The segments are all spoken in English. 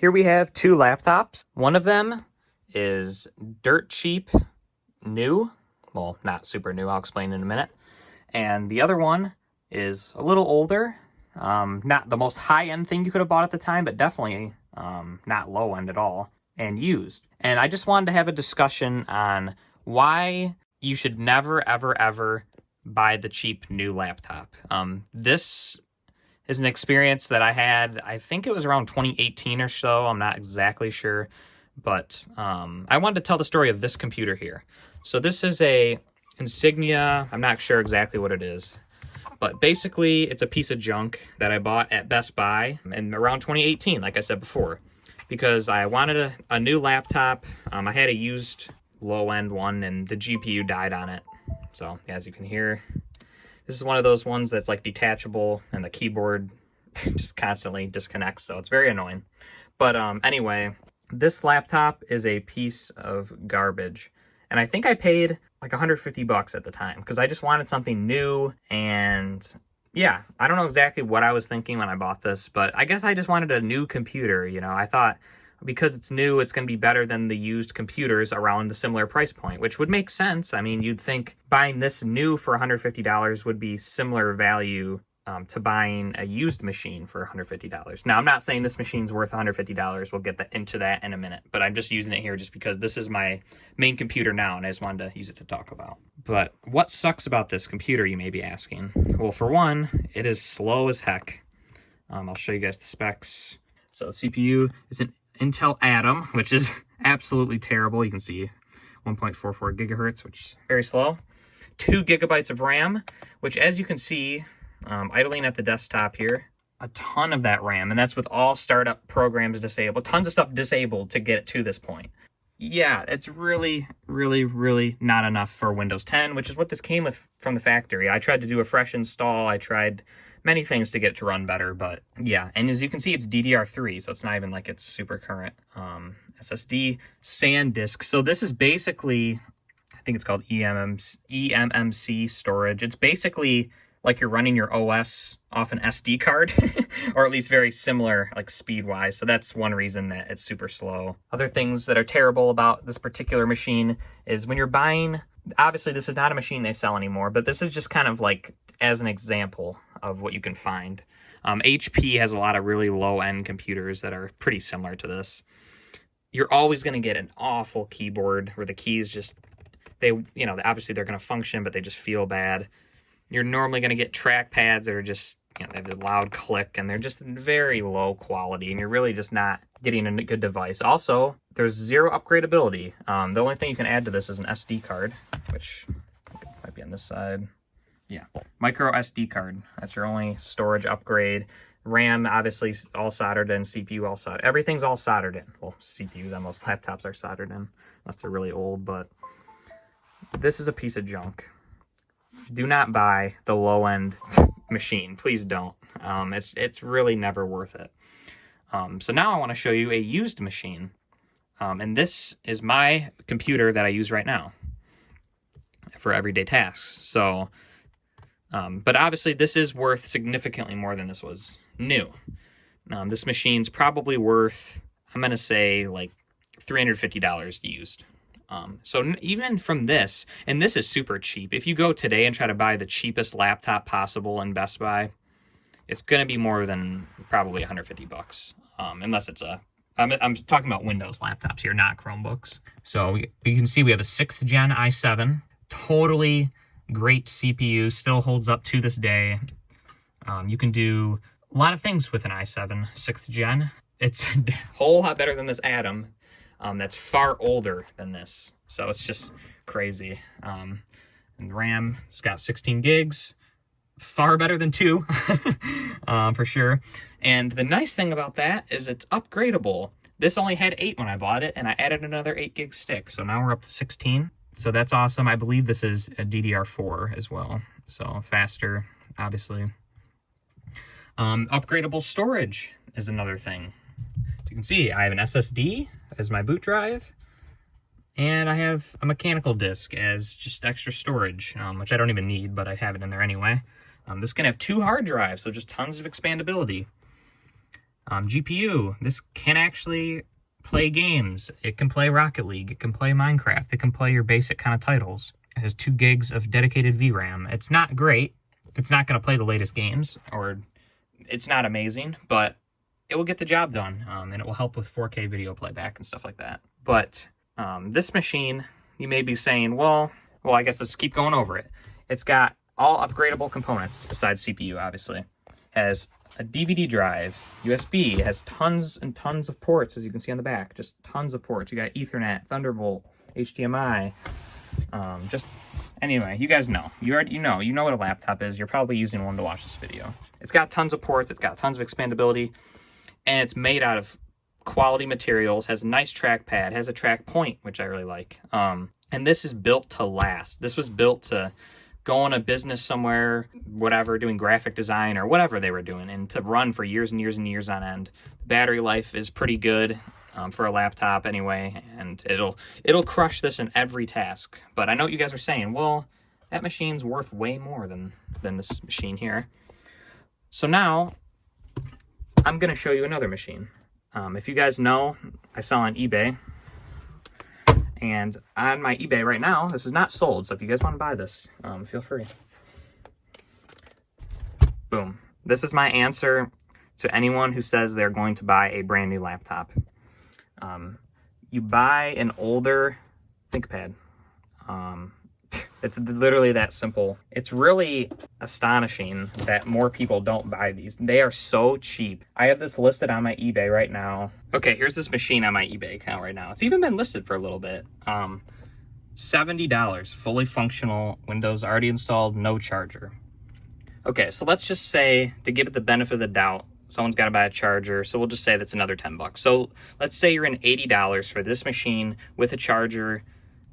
Here we have two laptops. One of them is dirt cheap, new. Well, not super new, I'll explain in a minute. And the other one is a little older. Not the most high-end thing you could have bought at the time, but definitely not low-end at all, and used. And I just wanted to have a discussion on why you should never, ever, ever buy the cheap new laptop. This is an experience that I had, I think it was around 2018 or so, I'm not exactly sure, but I wanted to tell the story of this computer here. So this is a Insignia, I'm not sure exactly what it is, but basically it's a piece of junk that I bought at Best Buy in around 2018, like I said before, because I wanted a new laptop. I had a used low-end one and the GPU died on it. So as you can hear, this is one of those ones that's like detachable and the keyboard just constantly disconnects, so it's very annoying. But anyway, this laptop is a piece of garbage. And I think I paid like 150 bucks at the time because I just wanted something new. And yeah, I don't know exactly what I was thinking when I bought this, but I guess I just wanted a new computer. You know, I thought because it's new, it's going to be better than the used computers around the similar price point, which would make sense. I mean, you'd think buying this new for $150 would be similar value to buying a used machine for $150. Now, I'm not saying this machine's worth $150. We'll get into that in a minute, but I'm just using it here just because this is my main computer now, and I just wanted to use it to talk about. But what sucks about this computer, you may be asking? Well, for one, it is slow as heck. I'll show you guys the specs. So the CPU is an Intel Atom, which is absolutely terrible. You can see 1.44 gigahertz, which is very slow. 2 gigabytes of RAM, which as you can see, idling at the desktop here, a ton of that RAM, and that's with all startup programs disabled, tons of stuff disabled to get it to this point. Yeah, it's really, really, really not enough for Windows 10, which is what this came with from the factory. I tried to do a fresh install, I tried many things to get it to run better, but yeah, and as you can see, it's DDR3, so it's not even like it's super current. SSD SanDisk, so this is basically, I think it's called eMMC storage. It's basically like you're running your OS off an SD card, or at least very similar, like speed-wise. So that's one reason that it's super slow. Other things that are terrible about this particular machine is when you're buying, obviously this is not a machine they sell anymore, but this is just kind of like as an example of what you can find. HP has a lot of really low-end computers that are pretty similar to this. You're always gonna get an awful keyboard where the keys just, they, you know, obviously they're gonna function, but they just feel bad. You're normally going to get trackpads that are just, you know, they have a loud click and they're just very low quality, and you're really just not getting a good device. Also, there's zero upgradability. The only thing you can add to this is an SD card, which might be on this side. Yeah, micro SD card. That's your only storage upgrade. RAM, obviously, all soldered in. CPU, all soldered. Everything's all soldered in. Well, CPUs on most laptops are soldered in, unless they're really old, but this is a piece of junk. Do not buy the low-end machine. Please don't. It's really never worth it. So now I want to show you a used machine. And this is my computer that I use right now for everyday tasks. So, but obviously this is worth significantly more than this was new. This machine's probably worth, I'm going to say, like $350 used. So even from this, and this is super cheap. If you go today and try to buy the cheapest laptop possible in Best Buy, it's going to be more than probably 150 bucks. Unless it's I'm talking about Windows laptops here, not Chromebooks. So you can see we have a 6th gen i7, totally great CPU, still holds up to this day. You can do a lot of things with an i7 6th gen. It's a whole lot better than this Atom. That's far older than this, so it's just crazy. And RAM, it's got 16 gigs, far better than 2, for sure. And the nice thing about that is it's upgradable. This only had 8 when I bought it, and I added another 8 gig stick, so now we're up to 16. So that's awesome. I believe this is a DDR4 as well, so faster, obviously. Upgradable storage is another thing. You can see I have an SSD as my boot drive, and I have a mechanical disk as just extra storage, which I don't even need, but I have it in there anyway. This can have 2 hard drives, so just tons of expandability. GPU, this can actually play games. It can play Rocket League. It can play Minecraft. It can play your basic kind of titles. It has 2 gigs of dedicated VRAM. It's not great. It's not going to play the latest games, or it's not amazing, but it will get the job done, and it will help with 4K video playback and stuff like that. But this machine, you may be saying, well, I guess let's keep going over it. It's got all upgradable components besides CPU, obviously. Has a DVD drive, USB, it has tons and tons of ports, as you can see on the back, just tons of ports. You got Ethernet, Thunderbolt, HDMI, anyway, you guys know. You know what a laptop is. You're probably using one to watch this video. It's got tons of ports, it's got tons of expandability, and it's made out of quality materials, has a nice trackpad, has a track point, which I really like. And this is built to last. This was built to go on a business somewhere, whatever, doing graphic design or whatever they were doing, and to run for years and years and years on end. The battery life is pretty good for a laptop anyway, and it'll crush this in every task. But I know what you guys are saying, well, that machine's worth way more than this machine here. So now I'm going to show you another machine. If you guys know, I sell on eBay. And on my eBay right now, this is not sold, so if you guys want to buy this, feel free. Boom. This is my answer to anyone who says they're going to buy a brand new laptop. You buy an older ThinkPad. It's literally that simple. It's really astonishing that more people don't buy these. They are so cheap. I have this listed on my eBay right now. Okay, here's this machine on my eBay account right now. It's even been listed for a little bit. $70, fully functional, Windows already installed, no charger. Okay, so let's just say, to give it the benefit of the doubt, someone's got to buy a charger, so we'll just say that's another 10 bucks. So let's say you're in $80 for this machine with a charger,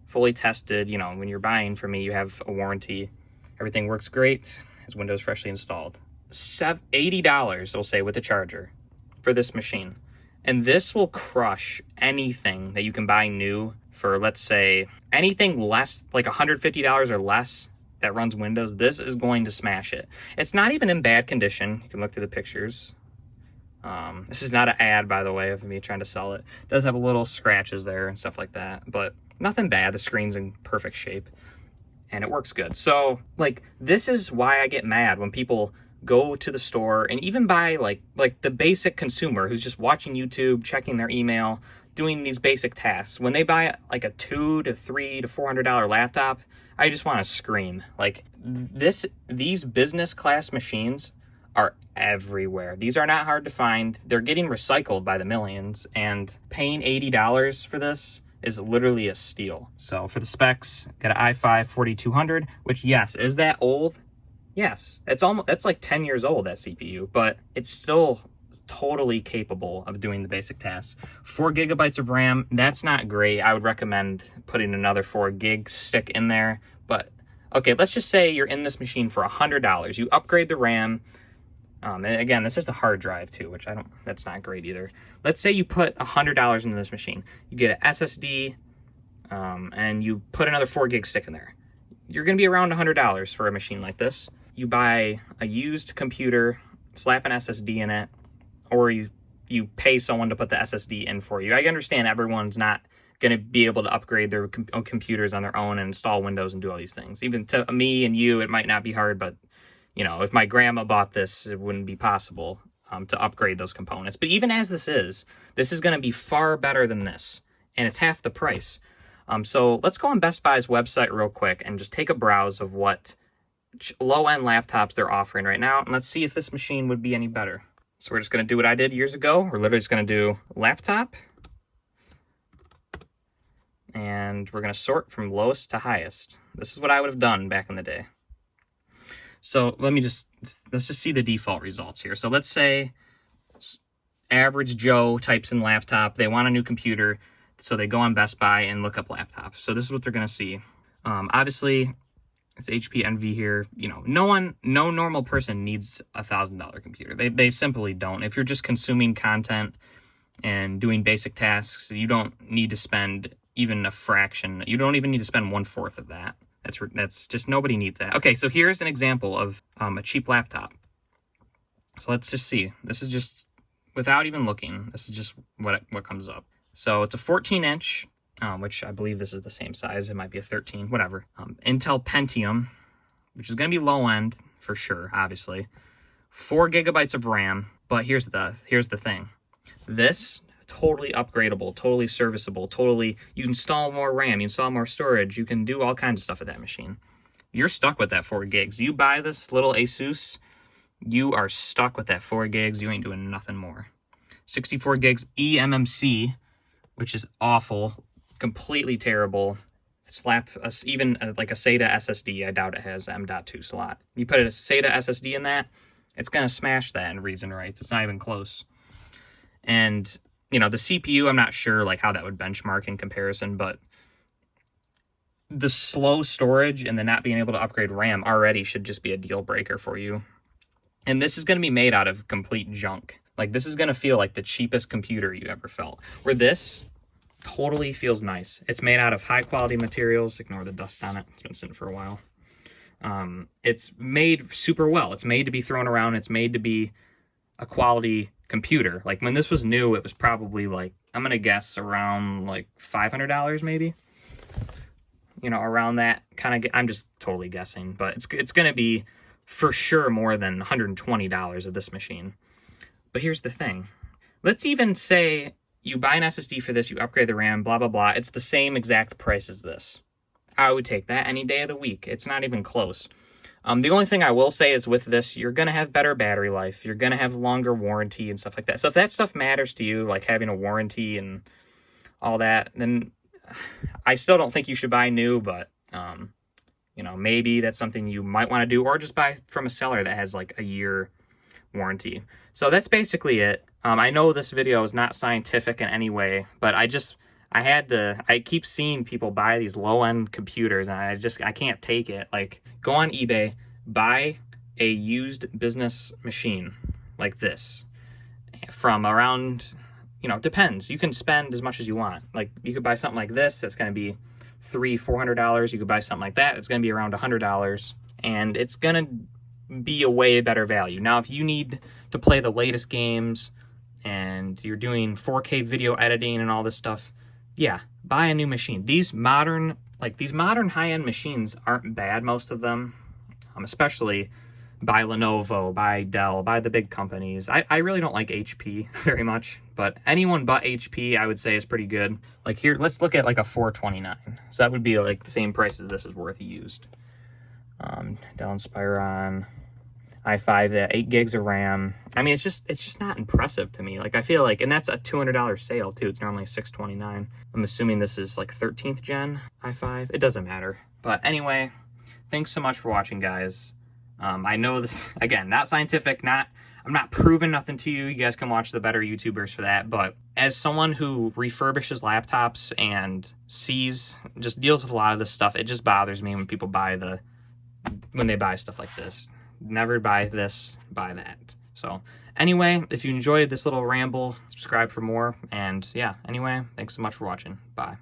fully tested. You know, when you're buying from me, you have a warranty. Everything works great. Has Windows freshly installed. $80, we'll say, with a charger for this machine. And this will crush anything that you can buy new for, let's say, anything less, like $150 or less that runs Windows. This is going to smash it. It's not even in bad condition. You can look through the pictures. This is not an ad, by the way, of me trying to sell it. It does have a little scratches there and stuff like that, but nothing bad. The screen's in perfect shape and it works good. So like, this is why I get mad when people go to the store and even buy like the basic consumer who's just watching YouTube, checking their email, doing these basic tasks. When they buy like a $200 to $300 to $400 laptop, I just want to scream. Like these business class machines are everywhere. These are not hard to find. They're getting recycled by the millions, and paying $80 for this is literally a steal. So for the specs, got an i5 4200, which, yes, is that old? Yes, that's like 10 years old, that CPU, but it's still totally capable of doing the basic tasks. 4 gigabytes of RAM, that's not great. I would recommend putting another 4 gig stick in there. But okay, let's just say you're in this machine for $100. You upgrade the RAM. And again, this is a hard drive too, which that's not great either. Let's say you put $100 into this machine. You get an SSD, and you put another 4 gig stick in there. You're gonna be around $100 for a machine like this. You buy a used computer, slap an SSD in it, or you pay someone to put the SSD in for you. I understand everyone's not gonna be able to upgrade their computers on their own and install Windows and do all these things. Even to me and you, it might not be hard, but you know, if my grandma bought this, it wouldn't be possible to upgrade those components. But even as this is going to be far better than this, and it's half the price. So let's go on Best Buy's website real quick and just take a browse of what low-end laptops they're offering right now, and let's see if this machine would be any better. So we're just going to do what I did years ago. We're literally just going to do laptop, and we're going to sort from lowest to highest. This is what I would have done back in the day. So let's just see the default results here. So let's say average Joe types in laptop. They want a new computer, so they go on Best Buy and look up laptop. So this is what they're going to see. Obviously, it's HP Envy here. You know, no normal person needs a $1,000 computer. They simply don't. If you're just consuming content and doing basic tasks, you don't need to spend even a fraction. You don't even need to spend 1/4 of that. That's just, nobody needs that. Okay, so here's an example of a cheap laptop. So let's just see. This is just without even looking, this is just what comes up. So it's a 14-inch, which I believe this is the same size. It might be a 13, whatever. Intel Pentium, which is going to be low end for sure, obviously. 4 gigabytes of RAM, but here's the thing. This, totally upgradable, totally serviceable, totally, you install more RAM, you install more storage, you can do all kinds of stuff with that machine. You're stuck with that 4 gigs. You buy this little Asus, you are stuck with that 4 gigs. You ain't doing nothing more. 64 gigs eMMC, which is awful, completely terrible. Slap us even like a SATA SSD. I doubt it has M.2 slot. You put a SATA SSD in that, it's gonna smash that in reads and writes. It's not even close. And you know, the CPU, I'm not sure like how that would benchmark in comparison, but the slow storage and the not being able to upgrade RAM already should just be a deal breaker for you. And this is going to be made out of complete junk. Like, this is going to feel like the cheapest computer you ever felt. Where this totally feels nice. It's made out of high quality materials. Ignore the dust on it. It's been sitting for a while. It's made super well. It's made to be thrown around. It's made to be a quality computer. Like, when this was new, it was probably like, I'm going to guess around like $500 maybe. You know, around that kind of, I'm just totally guessing, but it's going to be for sure more than $120 of this machine. But here's the thing. Let's even say you buy an SSD for this, you upgrade the RAM, blah, blah, blah. It's the same exact price as this. I would take that any day of the week. It's not even close. The only thing I will say is with this, you're going to have better battery life. You're going to have longer warranty and stuff like that. So if that stuff matters to you, like having a warranty and all that, then I still don't think you should buy new, but, you know, maybe that's something you might want to do, or just buy from a seller that has like a year warranty. So that's basically it. I know this video is not scientific in any way, but I keep seeing people buy these low-end computers, and I can't take it. Like, go on eBay, buy a used business machine like this from around, you know, depends. You can spend as much as you want. Like, you could buy something like this that's going to be $300-400. You could buy something like that. It's going to be around $100, and it's going to be a way better value. Now, if you need to play the latest games and you're doing 4K video editing and all this stuff, yeah, buy a new machine. These modern high-end machines aren't bad, most of them, especially by Lenovo, by Dell, by the big companies. I really don't like HP very much, but anyone but HP I would say is pretty good. Like, here, let's look at like a 429. So that would be like the same price as this is worth used. Dell Inspiron i5, 8 gigs of RAM. I mean, it's just not impressive to me. Like, I feel like, and that's a $200 sale too. It's normally $629. I'm assuming this is like 13th gen i5. It doesn't matter. But anyway, thanks so much for watching, guys. I know this, again, not scientific, I'm not proving nothing to you. You guys can watch the better YouTubers for that. But as someone who refurbishes laptops and just deals with a lot of this stuff, it just bothers me when people when they buy stuff like this. Never buy this, buy that. So anyway, if you enjoyed this little ramble, subscribe for more. And yeah, anyway, thanks so much for watching. Bye.